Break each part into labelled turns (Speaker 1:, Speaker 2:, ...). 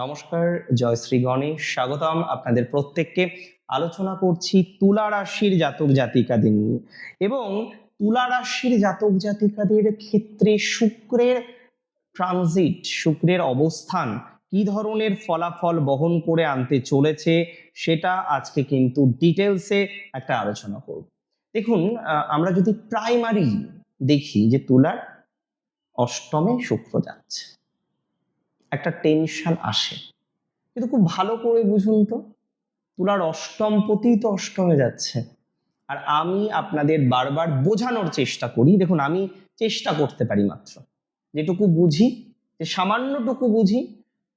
Speaker 1: নমস্কার, জয়শ্রী গণেশ, স্বাগতম আপনাদের প্রত্যেককে। আলোচনা করছি তুলা রাশির জাতক জাতিকাদের নিয়ে এবং তুলা রাশির জাতক জাতিকাদের ক্ষেত্রে শুক্রের ট্রানজিট, শুক্রের অবস্থান কি ধরনের ফলাফল বহন করে আনতে চলেছে সেটা আজকে কিন্তু ডিটেলসে একটা আলোচনা করব। দেখুন, আমরা যদি প্রাইমারি দেখি যে তুলার অষ্টমে শুক্র যাচ্ছে, একটা টেনশন আসে, কিন্তু খুব ভালো করে বুঝুন তো, তুলার অষ্টমপতি তো অষ্টমে যাচ্ছে। আর আমি আপনাদের বারবার বোঝানোর চেষ্টা করি, দেখুন আমি চেষ্টা করতে পারি মাত্র যেটুকু বুঝি, যে সামান্যটুকু বুঝি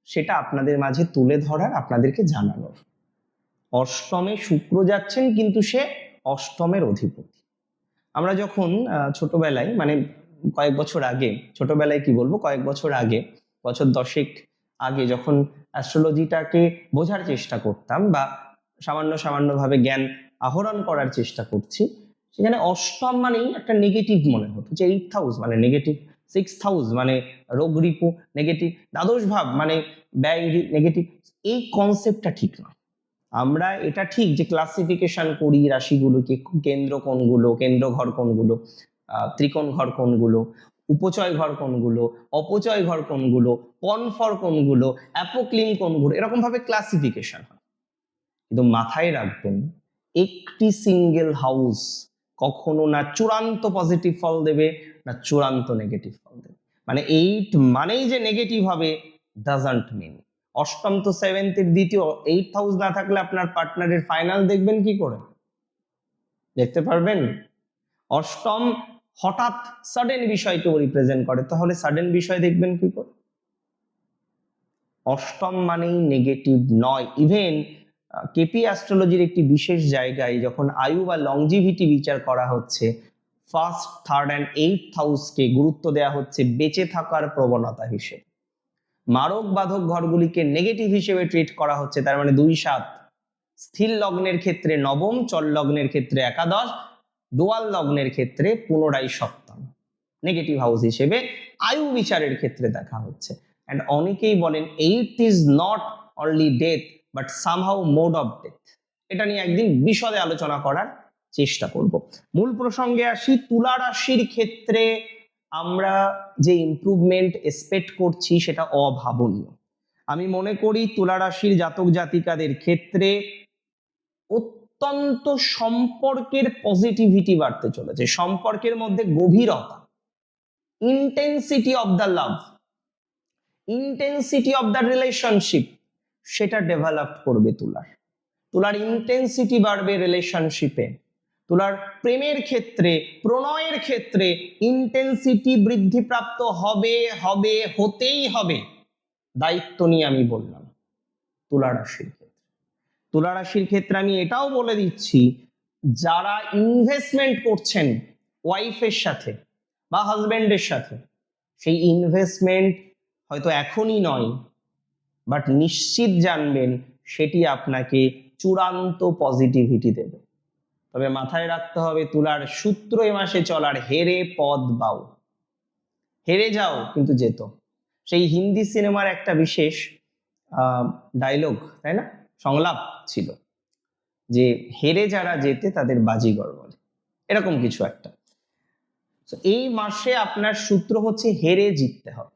Speaker 1: সেটা আপনাদের মাঝে তুলে ধরার, আপনাদেরকে জানানোর। অষ্টমে শুক্র যাচ্ছেন, কিন্তু সে অষ্টমের অধিপতি। আমরা যখন ছোটবেলায়, মানে কয়েক বছর আগে, ছোটবেলায় কি বলবো, কয়েক বছর আগে, বছর 10 আগে যখন অ্যাস্ট্রোলজিটাকে বোঝার চেষ্টা করতাম বা সামান্য ভাবে জ্ঞান আহরণ করার চেষ্টা করছি, সেখানে অষ্টম মানেই একটা নেগেটিভ মনে হতো, যে 8th হাউস মানে নেগেটিভ, 6th হাউস মানে রোগ রিপু নেগেটিভ, দ্বাদশ ভাব মানে ব্যয় নেগেটিভ। এই কনসেপ্টটা ঠিক নয়। আমরা এটা ঠিক যে ক্লাসিফিকেশন করি রাশিগুলোকে, কেন্দ্র কোনগুলো, কেন্দ্র ঘর কোনগুলো, ত্রিকোণ ঘর কোনগুলো, উপচয় ঘর কোনগুলো, অপচয় ঘর কোনগুলো, কনফর কোনগুলো, অ্যাপোক্লিম কোনগুলো, এরকম ভাবে ক্লাসিফিকেশন হয়। কিন্তু মাথায় রাখবেন, একটি সিঙ্গেল হাউস কখনো না চূড়ান্ত পজিটিভ ফল দেবে, না চূড়ান্ত নেগেটিভ ফল দেবে। মানে 8 মানেই যে নেগেটিভ হবে ডাজন্ট মিন। অষ্টম তো সেভেন্থের দ্বিতীয়, 8th হাউস না থাকলে আপনার পার্টনারের ফাইনাল দেখবেন কি করে? দেখতে পারবেন? অষ্টম হঠাৎ সাডেন বিষয়কেও রিপ্রেজেন্ট করে, তাহলে সাডেন বিষয় দেখবেন কি করে? অষ্টম মানেই নেগেটিভ নয়। ইভেন কেপি অ্যাস্ট্রোলজির একটি বিশেষ জায়গায় যখন আয়ু বা লংজিভিটি বিচার করা হচ্ছে, ফার্স্ট, থার্ড অ্যান্ড 8th হাউসকে গুরুত্ব দেওয়া হচ্ছে বেঁচে থাকার প্রবণতা হিসেবে। মারক বাধক ঘরগুলিকে নেগেটিভ হিসেবে ট্রিট করা হচ্ছে, তার মানে 2-7। স্থির লগ্নের ক্ষেত্রে নবম, চল লগ্নের ক্ষেত্রে একাদশ, ডোয়াল লগ্নের ক্ষেত্রে পুনরায় সপ্তম, নেগেটিভ হাউস হিসেবে আয়ু বিচারের ক্ষেত্রে দেখা হচ্ছে। অ্যান্ড অনেকেই বলেন 8th is not only death but somehow mode of death. এটা নিয়ে একদিন বিশদে আলোচনা করার চেষ্টা করব। মূল প্রসঙ্গে আসি। তুলা রাশির ক্ষেত্রে আমরা যে ইমপ্রুভমেন্ট এক্সপেক্ট করছি সেটা অভাবনীয়। আমি মনে করি তুলা রাশির জাতক জাতিকাদের ক্ষেত্রে অত্যন্ত সম্পর্কের পজিটিভিটি বাড়তে চলেছে, সম্পর্কের মধ্যে গভীরতা, intensity of the love, intensity of the relationship, সেটা ডেভেলপ করবে তুলার। তুলার ইন্টেন্সিটি বাড়বে রিলেশনশিপে, তুলার প্রেমের ক্ষেত্রে, প্রণয়ের ক্ষেত্রে ইন্টেন্সিটি বৃদ্ধিপ্রাপ্ত হবে, হবে, হতেই হবে। দায়িত্ব নিয়ে আমি বললাম তুলা রাশির ক্ষেত্রে। তুলা রাশির ক্ষেত্রে আমি এটাও বলে দিচ্ছি, যারা ইনভেস্টমেন্ট করছেন ওয়াইফের সাথে বা হাজবেন্ডের সাথে, সেই ইনভেস্টমেন্ট হয়তো এখনই নয়, বাট নিশ্চিত জানবেন সেটি আপনাকে চূড়ান্ত পজিটিভিটি দেবে। তবে মাথায় রাখতে হবে, তুলার সূত্র এ মাসে চলার হেরে পদ বাও, হেরে যাও কিন্তু যেত। সেই হিন্দি সিনেমার একটা বিশেষ ডায়লগ, তাই না, সংলাপ ছিল যে হেরে যারা যেতে তাদের বাজিগর বলে, এরকম কিছু একটা। এই মাসে আপনার সূত্র হচ্ছে হেরে জিততে হবে।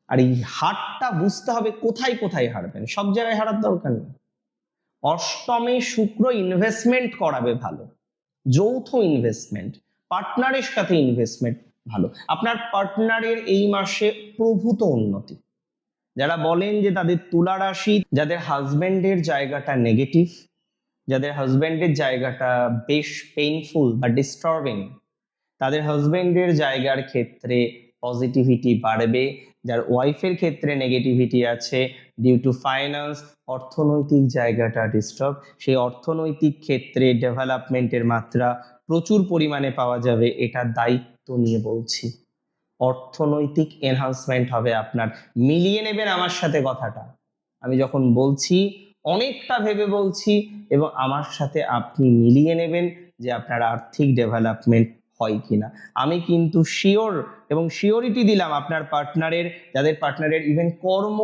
Speaker 1: আর এই হারটা বুঝতে হবে কোথায় কোথায় হারবেন, সব জায়গায় হারার দরকার নেই। অষ্টমে শুক্র ইনভেস্টমেন্ট করাবে ভালো, যৌথ ইনভেস্টমেন্ট, পার্টনারের সাথে ইনভেস্টমেন্ট ভালো। আপনার পার্টনারের এই মাসে প্রভূত উন্নতি। যারা বলেন যে তাদের তুলা রাশি, যাদের হাজবেন্ডের জায়গাটা নেগেটিভ, যাদের হাজবেন্ডের জায়গাটা বেশ পেইনফুল বা ডিস্টার্বিং, তাদের হাজবেন্ডের জায়গার ক্ষেত্রে পজিটিভিটি বাড়বে। যার ওয়াইফের ক্ষেত্রে নেগেটিভিটি আছে ডিউ টু ফাইন্যান্স, অর্থনৈতিক জায়গাটা ডিস্টার্ব, সেই অর্থনৈতিক ক্ষেত্রে ডেভেলপমেন্টের মাত্রা প্রচুর পরিমাণে পাওয়া যাবে। এটা দায়িত্ব নিয়ে বলছি, অর্থনৈতিক এনহান্সমেন্ট হবে আপনার। মিলিয়ে নেবেন আমার সাথে কথাটা, আমি যখন বলছি অনেকটা ভেবে বলছি, এবং আমার সাথে আপনি মিলিয়ে নেবেন যে আপনার আর্থিক ডেভেলপমেন্ট হয় কিনা। আমি কিন্তু শিওর এবং শিওরিটি দিলাম আপনার পার্টনারের, যাদের পার্টনারের ইভেন কর্ম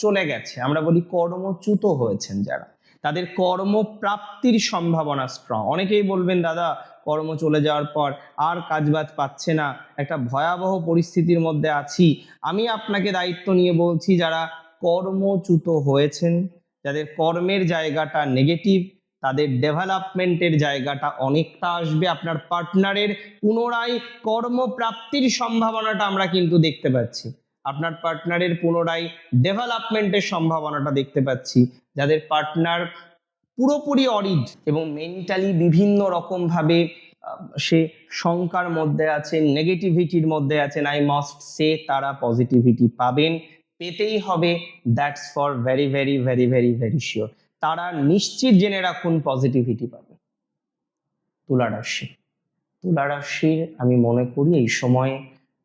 Speaker 1: চলে গেছে, আমরা বলি কর্মচ্যুত হয়েছেন যারা, তাদের কর্মপ্রাপ্তির সম্ভাবনা স্ট্রং। অনেকেই বলবেন দাদা কর্ম চলে যাওয়ার পর আর কাজবাজ পাচ্ছে না, একটা ভয়াবহ পরিস্থিতির মধ্যে আছি। আমি আপনাকে দায়িত্ব নিয়ে বলছি, যারা কর্মচ্যুত হয়েছেন, যাদের কর্মের জায়গাটা নেগেটিভ, তাদের ডেভেলপমেন্টের জায়গাটা অনেকটা আসবে। আপনার পার্টনারের পুনরায় কর্মপ্রাপ্তির সম্ভাবনাটা আমরা কিন্তু দেখতে পাচ্ছি, আপনার পার্টনারের পুনরায় ডেভেলপমেন্টের সম্ভাবনাটা দেখতে পাচ্ছি। যাদের পার্টনার পুরোপুরি অরিড এবং মেন্টালি বিভিন্ন রকম ভাবে সে শঙ্কার মধ্যে আছে, নেগেটিভিটির মধ্যে আছেন, আই মাস্ট সে তারা পজিটিভিটি পাবেন, পেতেই হবে। That's for very very very very very sure. তারা নিশ্চিত জেনে রাখুন পজিটিভিটি পাবে। তুলা রাশি, তুলা রাশির আমি মনে করি এই সময়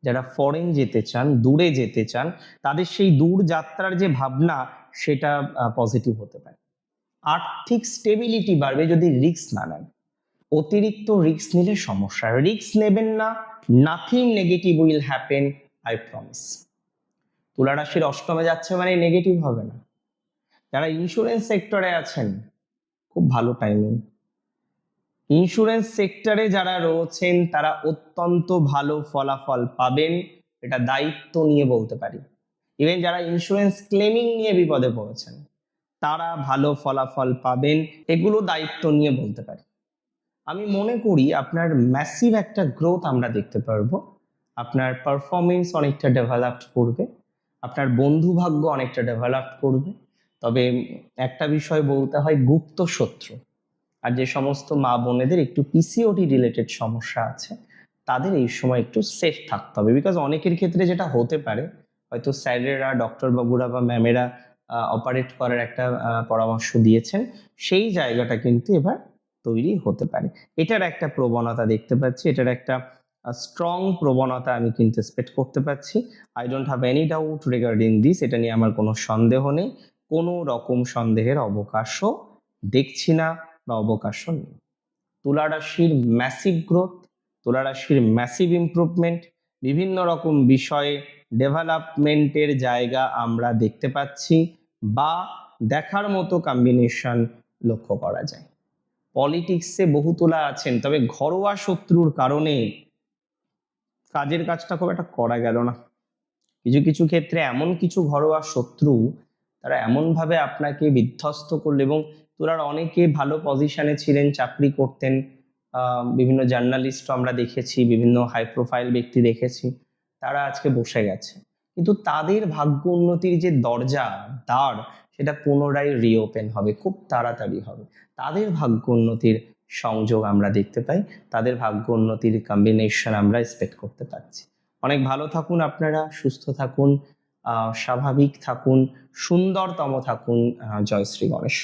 Speaker 1: যারা ফরেন যেতে চান, দূরে যেতে চান, তাদের সেই দূর যাত্রার যে ভাবনা সেটা পজিটিভ হতে পারে। আর্থিক স্টেবিলিটি বাড়বে যদি রিস্ক না নেন। অতিরিক্ত রিস্ক নিলে সমস্যা, রিস্ক নেবেন না, nothing negative will happen, I promise. তুলা রাশির অষ্টমে যাচ্ছে মানে নেগেটিভ হবে না। যারা ইন্স্যুরেন্স সেক্টরে আছেন খুব ভালো টাইমিং, ইন্স্যুরেন্স সেক্টরে যারা রয়েছেন তারা অত্যন্ত ভালো ফলাফল পাবেন, এটা দায়িত্ব নিয়ে বলতে পারি। ইভেন যারা ইন্স্যুরেন্স ক্লেমিং নিয়ে বিপদে পড়েছেন তারা ভালো ফলাফল পাবেন, এগুলো দায়িত্ব নিয়ে বলতে পারি। আমি মনে করি আপনার ম্যাসিভ একটা গ্রোথ আমরা দেখতে পারবো, আপনার পারফরমেন্স অনেকটা ডেভেলপড করবে, আপনার বন্ধু ভাগ্য অনেকটা ডেভেলপড করবে। তবে একটা বিষয় বলতে হয়, গুপ্ত শত্রু আর যে সমস্ত মা বোনেদের একটু পিসিওডি রিলেটেড সমস্যা আছে তাদের এই সময় একটু সেফ থাকতে হবে। বিকজ অনেকের ক্ষেত্রে যেটা হতে পারে, হয়তো স্যারেরা, ডক্টর বাবুরা বা ম্যামেরা অপারেট করার একটা পরামর্শ দিয়েছেন, সেই জায়গাটা কিন্তু এবার তৈরি হতে পারে। এটার একটা প্রবণতা দেখতে পাচ্ছি, এটার একটা স্ট্রং প্রবণতা আমি কিন্তু এক্সপেক্ট করতে পারছি। I don't have any doubt regarding this, এটা নিয়ে আমার কোনো সন্দেহ নেই, কোনো রকম সন্দেহের অবকাশও দেখছি না বা অবকাশও নেই। তুলা রাশির ম্যাসিভ গ্রোথ, তুলা রাশির ম্যাসিভ ইমপ্রুভমেন্ট, বিভিন্ন রকম বিষয়ে ডেভেলপমেন্টের জায়গা আমরা দেখতে পাচ্ছি বা দেখার মতো কম্বিনেশন লক্ষ্য করা যায়। পলিটিক্সে বহু তুলা আছেন, তবে ঘরোয়া শত্রুর কারণে কাজের কাজটা খুব একটা করা গেল না। কিছু কিছু ক্ষেত্রে এমন কিছু ঘরোয়া শত্রু তারা এমনভাবে আপনাকে বিধ্বস্ত করলো, এবং তোরা অনেকে ভালো পজিশনে ছিলেন, চাকরি করতেন, বিভিন্ন জার্নালিস্ট আমরা দেখেছি, বিভিন্ন হাই প্রোফাইল ব্যক্তি দেখেছি, তারা আজকে বসে গেছে। কিন্তু তাদের ভাগ্য উন্নতির যে দরজা, দ্বার, সেটা পুনরায় রিওপেন হবে, খুব তাড়াতাড়ি হবে। তাদের ভাগ্য উন্নতির সংযোগ আমরা দেখতে পাই, তাদের ভাগ্য উন্নতির কম্বিনেশন আমরা এক্সপেক্ট করতে পারছি। অনেক ভালো থাকুন আপনারা, সুস্থ থাকুন, স্বাভাবিক থাকুন, সুন্দরতম থাকুন। জয় শ্রী গণেশ।